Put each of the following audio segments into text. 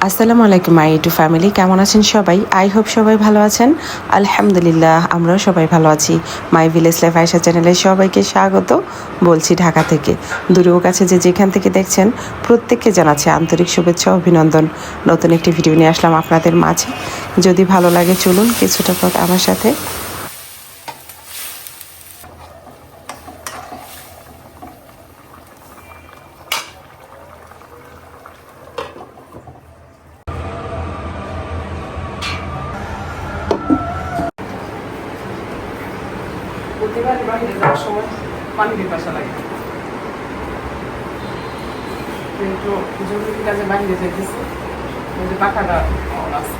আসসালামু আলাইকুম মাই two family, কেমন আছেন সবাই? আই হোপ সবাই ভালো আছেন। আলহামদুলিল্লাহ, আমরাও সবাই ভালো আছি। মাই ভিলেজ লাইফ আয়েশা চ্যানেলে সবাইকে স্বাগত বলছি ঢাকা থেকে। দূরেও কাছে যে যেখান থেকে দেখছেন প্রত্যেককে জানাচ্ছি আন্তরিক শুভেচ্ছা ও অভিনন্দন। নতুন একটি ভিডিও নিয়ে আসলাম আপনাদের মাঝে। যদি ভালো লাগে চলুন কিছুটা পথ আমার সাথে। প্রতিবার বাহিরে যাওয়ার সময় পানি পিপাসা লাগে, কিন্তু জরুরি কাজে বাহিরে যেতেছি, ওই যে পাখাটা অন আছে।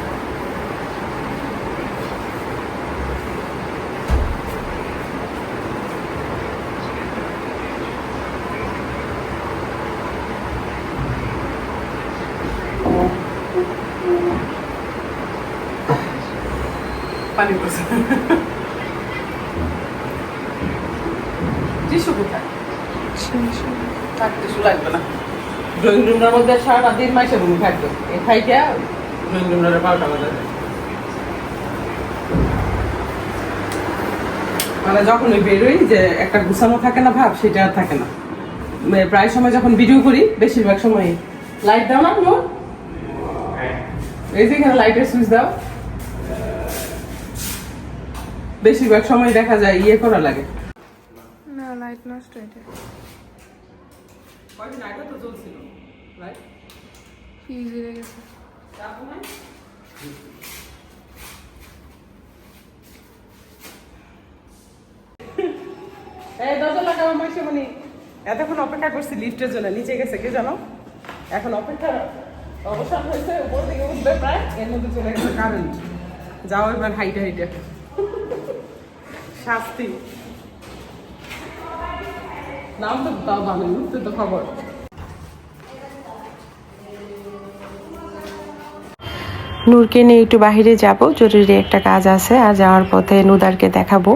পানি পড়ছে। টিস্যু কোথায়? থাক, টিস্যু লাগবে না। ড্রয়িং রুমের মধ্যে সারাটা দিন মাইসে রুমে থাকতো, এই খাইটা ড্রয়িং রুমের 12টা বাজে। মানে যখন ওই বেরোই যে একটা গুছানো থাকে না ভাব, সেটা আর থাকে না। প্রায় সময় যখন ভিডিও করি, বেশিরভাগ সময় লাইট দাও না কোনো, এই যে এখানে লাইটের সুইচ দাও, বেশিরভাগ সময় দেখা যায় ইয়ে করা লাগে না, লাইট নষ্ট এটা কয়দিন আগে তো চলছিল লাইট, ফিউজ হয়ে গেছে। এই দরজা লাগাবো মাসে মানে এতক্ষণ অপেক্ষা করছি লিফটের জন্য, নিচে গেছে কে জানো, এখন অপেক্ষার অবসান হয়েছে, উপর দিকে উঠবে প্রায়, এর মধ্যে চলে গেছে কারেন্ট। যাও এবার হাইটে হাইটে শাস্তি নাম তো তাও ভালো, উঠতে তো খবর। নূরকে নিয়ে একটু বাইরে যাব, জরুরি একটা কাজ আছে। আর যাওয়ার পথে নুদারকে দেখাবো।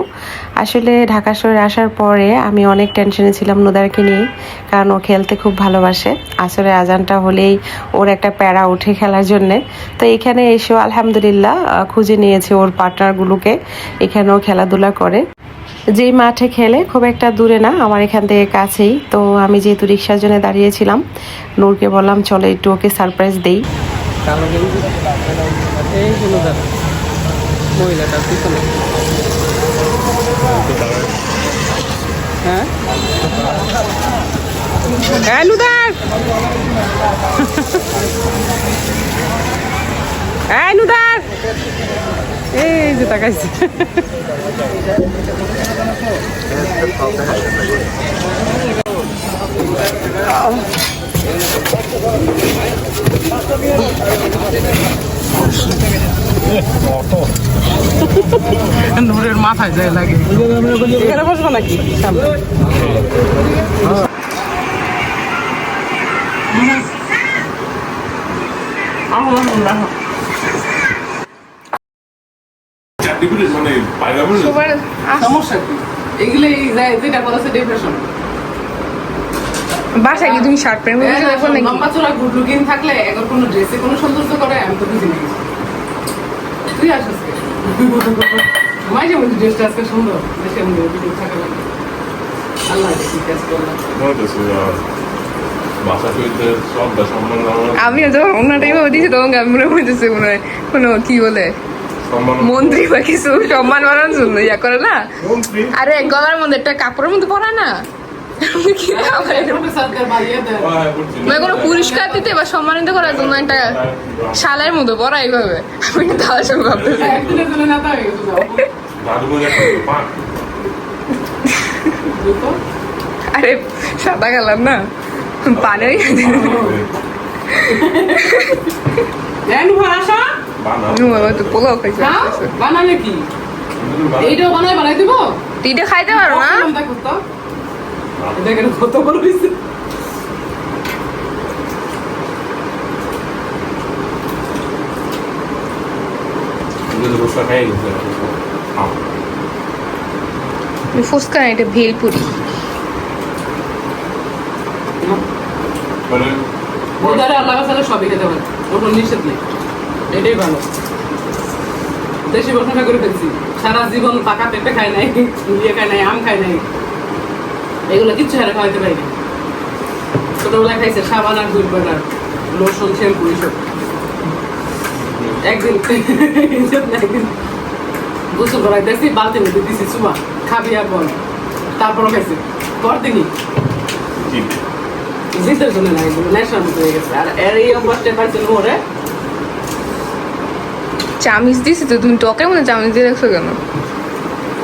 আসলে ঢাকা শহরে আসার পরে আমি অনেক টেনশনে ছিলাম নুদারকে নিয়ে, কারণ ও খেলতে খুব ভালোবাসে। আসলে আজানটা হলেই ওর একটা প্যারা উঠে খেলার জন্যে। তো এখানে এসেও আলহামদুলিল্লাহ খুঁজে নিয়েছে ওর পার্টনারগুলোকে, এখানেও খেলাধুলা করে। যেই মাঠে খেলে খুব একটা দূরে না, আমার এখান থেকে কাছেই। তো আমি যেহেতু রিক্সার জন্য দাঁড়িয়েছিলাম, নূরকে বললাম চলো একটু ওকে সারপ্রাইজ দেই। এই হলো দাদা মহিলাটার পিছনে, হ্যাঁ হ্যাঁ নুদার, হ্যাঁ নুদার, এই যে তাকাইছে। নূরের মাথায় যায় লাগে, এখানে বসবো নাকি সামনে? সমস্যা কি এগুলো, যেটা বলেছে ডিপ্রেশন। বাসায় কি তুমি শার্ট প্যান্ট পরে যাবে নাকি? লম্বা চোরা গুড লুকিং থাকলে এখন কোনো ড্রেসে কোনো সৌন্দর্য করে, আমি তো বুঝি না। তুই আসিস মাঝে মধ্যে ড্রেসটা আজকে সুন্দর, দেশের মধ্যে থাকে না। আল্লাহ কি কাজ করলাম। আমিও যখন অন্য টাইমে দিয়েছি তখন আমি মনে হইতেছে মনে হয় কোনো কি বলে মন্ত্রী বা কিছু সম্মান বানানোর জন্য ইয়া করে না। আরে গলার মধ্যে একটা কাপড়ের মধ্যে পরা না, কোনো পুরস্কার দিতে বা সম্মানিত করার জন্য একটা শালের মধ্যে পরা এইভাবে। আমি তার সঙ্গে ভাবতেছি আরে সাদা কালার না, পানের পোলাও খাইছে। বানালে কি এইটাও বানাই দিব, তুইটা খাইতে পারো না? দেখেন কত বড় হয়েছে। ফুচকা না, এটা ভেলপুরি। আল্লাহ সবই খেতে পারে। ওটা নিষেধ নেই, এটাই ভালো। দেশি বসাটা করে ফেলছি, সারা জীবন পাকা পেঁপে খাই নাই, ইয়ে খাই নাই, আম খাই নাই, এগুলো কিচ্ছু হারে খাওয়াইতে পারি না। ছোটবেলায় খাইছে সাবান আর দুধ বাটার, লোশন, শ্যাম্পু এইসব। একদিন গোসল করাইতেছি, বালতি মধ্যে দিছি চুমা, খাবি আর বল, তারপরও খাইছি। পরদিনই জিতের জন্য নাই, নেশার মতো হয়ে গেছে। আর এর এই অভ্যাসটা পাইছিল ওরে। চামিচ দিছি তো, তুমি টকের মধ্যে চামিচ দিয়ে রাখছো কেন?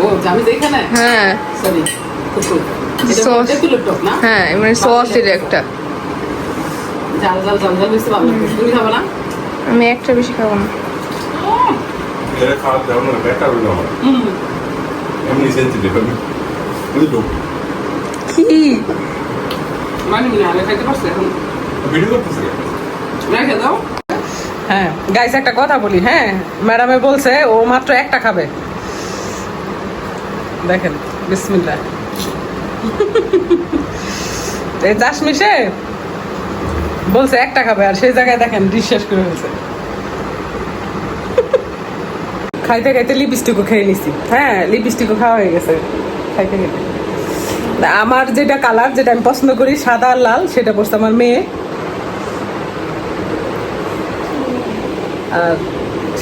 ও চামিচ এইখানে? হ্যাঁ সরি, সস। টক না? হ্যাঁ মানে সস এর একটা। ঝাল ঝাল ঝাল ঝাল বেশি ভালো লাগে। তুমি খাবে না? আমি একটা বেশি খাবো না। এরা খাওয়া দাওয়া না, বেটার হইলো আমার। এমনি সেন্সিটিভ আমি বুঝলো। কি মানে আমি খাইতে পারছি এখন। ভিডিও করতেছে রেখে দাও। হ্যাঁ গাইস, একটা কথা বলি। হ্যাঁ, ম্যাডামে বলছে ও মাত্র একটা খাবে। দেখেন, বিসমিল্লাহ। এই চাশমিশে বলছে একটা খাবে, আর সেই জায়গায় দেখেন ডিশ শেষ করে ফেলছে। খাইতে খাইতে লিপস্টিকও খেয়ে নিছি। হ্যাঁ, লিপস্টিকও খাওয়া হয়ে গেছে খাইতে খাইতে। আমার যেটা কালার, যেটা আমি পছন্দ করি, সাদা আর লাল, সেটা পড়ছে আমার মেয়ে। আর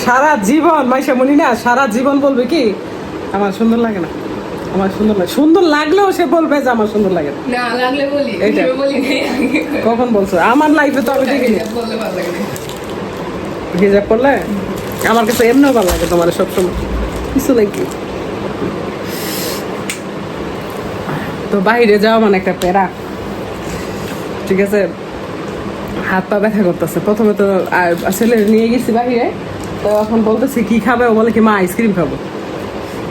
সারা জীবন মাইশা মনি না, সারা জীবন বলবে কি আমার সুন্দর লাগে না, আমার সুন্দর লাগে। সুন্দর লাগলেও সে বলবে যে আমার সুন্দর লাগে না। না লাগলে বলি, এইটা। বলি কখন বলছো? আমার লাইফে তো আমি দেখিনি। বললে ভালো লাগে না। হিজাব করলে আমার কাছে এমনিও ভালো লাগে, তোমার সবসময় কিছু নাকি। তো বাইরে যাওয়া মানে একটা প্যারা, ঠিক আছে। হাত পা ব্যথা করতেছে। প্রথমে তো ছেলে নিয়ে গেছি বাইরে, তো এখন বলতেছি কি খাবে, ও বলে কি মা আইসক্রিম খাবো।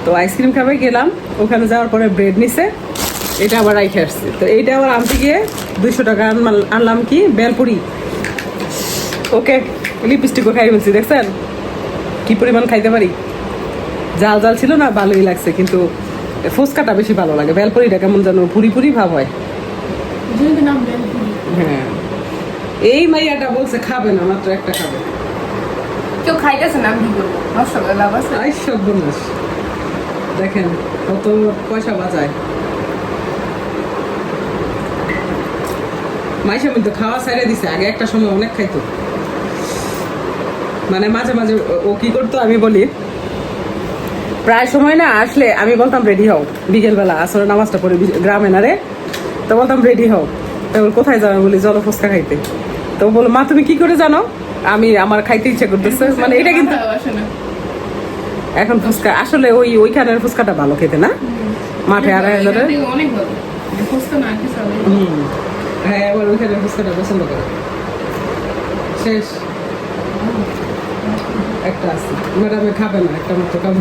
তো আইসক্রিম খাবে গেলাম, ওখানে যাওয়ার পরে ব্রেড নিছে, এটা আবার রাইখে আসছে। তো এইটা আবার আনতে গিয়ে 200 টাকা আনলাম কি বেলপুরি। ওকে, লিপস্টিকও খাই বলছি, দেখছেন কি পরিমাণ খাইতে পারি। জাল জাল ছিল না, ভালোই লাগছে, কিন্তু ফুচকাটা বেশি ভালো লাগে। বেলপুরিটা কেমন যেন পুরি পুরি ভাব হয়। হ্যাঁ, এই মাইয়াটা বলছে খাবে না, মাত্র একটা খাবে। কেউ খাইতেছে না, আমি কি করবো? নষ্ট করে লাভ আছে? আই সব বললাস, দেখেন কত পয়সা বাঁচায়। মাইশা কিন্তু খাওয়া ছেড়ে দিছে, আগে একটা সময় অনেক খাইতো। মানে মাঝে মাঝে ও কি করতো আমি বলি, প্রায় সময় না আসলে আমি বলতাম রেডি হও, বিকেলবেলা আসলে নামাজটা পড়ে গ্রামে না রে, তো বলতাম রেডি হও। তো কোথায় যাবে বলি, চলো ফুচকা খাইতে। তো বলো মা তুমি কি করে জানো আমি আমার খাইতে ইচ্ছা করতেছে। মানে এটা কিন্তু এখন ফুচকা আসলে ওইখানের ফুচকাটা ভালো খেতে না, মাঠে 2,500 অনেক ভালো ফুচকা না কি চলে। হ্যাঁ, আবার ওইখানের ফুচকাটা পছন্দ করে। শেষ একটা আছে, ম্যাডামে খাবে না, একটা মাত্র খাবে।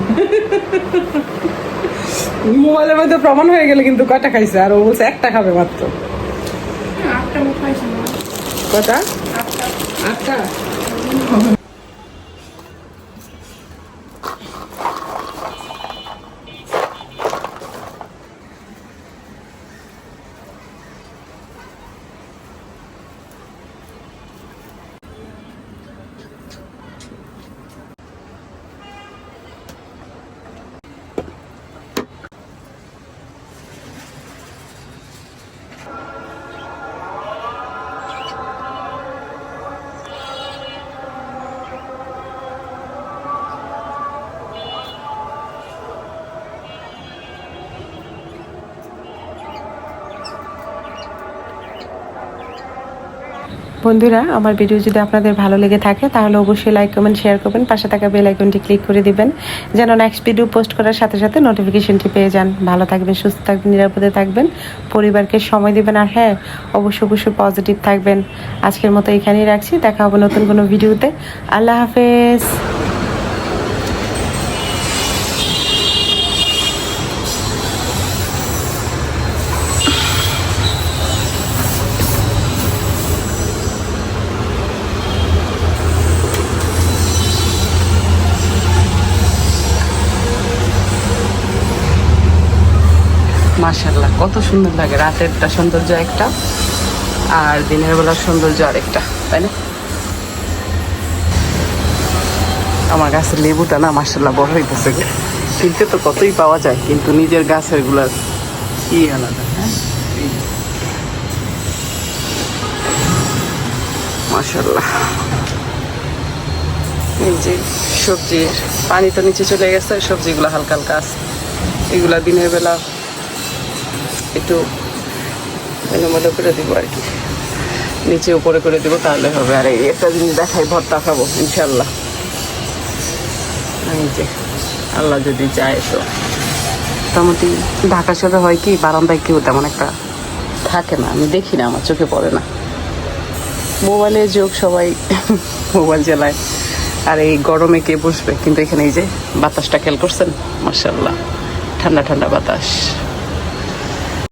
মোবাইলের মধ্যে প্রমাণ হয়ে গেলে কিন্তু কয়টা খাইছে, আর ও বলছে একটা খাবে মাত্র। আটটা মুখ খাইছে না, কটা? আটটা। 8টা। বন্ধুরা, আমার ভিডিও যদি আপনাদের ভালো লেগে থাকে তাহলে অবশ্যই লাইক কমেন্ট শেয়ার করবেন, পাশে থাকা বেল আইকনটি ক্লিক করে দিবেন যেন নেক্সট ভিডিও পোস্ট করার সাথে সাথে নোটিফিকেশনটি পেয়ে যান। ভালো থাকবেন, সুস্থ থাকবেন, নিরাপদে থাকবেন, পরিবারকে সময় দিবেন, আর হ্যাঁ অবশ্যই পজিটিভ থাকবেন। আজকের মতো এখানেই রাখছি, দেখা হবে নতুন কোনো ভিডিওতে। আল্লাহ হাফেজ। মাশাআল্লাহ, কত সুন্দর লাগে। রাতেরটা সৌন্দর্য একটা, আর দিনের বেলার সৌন্দর্য আরেকটা, তাই না? আমার গাছের লেবুটা না মাসাল্লাহ বড় হইতেছে গো। কিনতে তো কতই পাওয়া যায়, কিন্তু নিজের গাছের গুলার কি আলাদা। হ্যাঁ মাশাল্লাহ। এই যে সবজির পানি তো নিচে চলে গেছে, সবজিগুলো হালকা হালকা আছে। এগুলা দিনের বেলা একটু এলোমেলো করে দিব আর কি, নিচে উপরে করে দিব তাহলে হবে। আর এই একটা জিনিস দেখাই, ভর্তা খাবো ইনশাল্লাহ। এই যে আল্লাহ যদি চায় তো। মোটামুটি ঢাকা শহরে হয় কি, বারান্দায় কেউ তেমন একটা থাকে না, আমি দেখি না, আমার চোখে পড়ে না। মোবাইলে যোগ, সবাই মোবাইল চালায়, আর এই গরমে কে বসবে। কিন্তু এখানে এই যে বাতাসটা খেয়াল করছেন, মাশাআল্লাহ, ঠান্ডা ঠান্ডা বাতাস।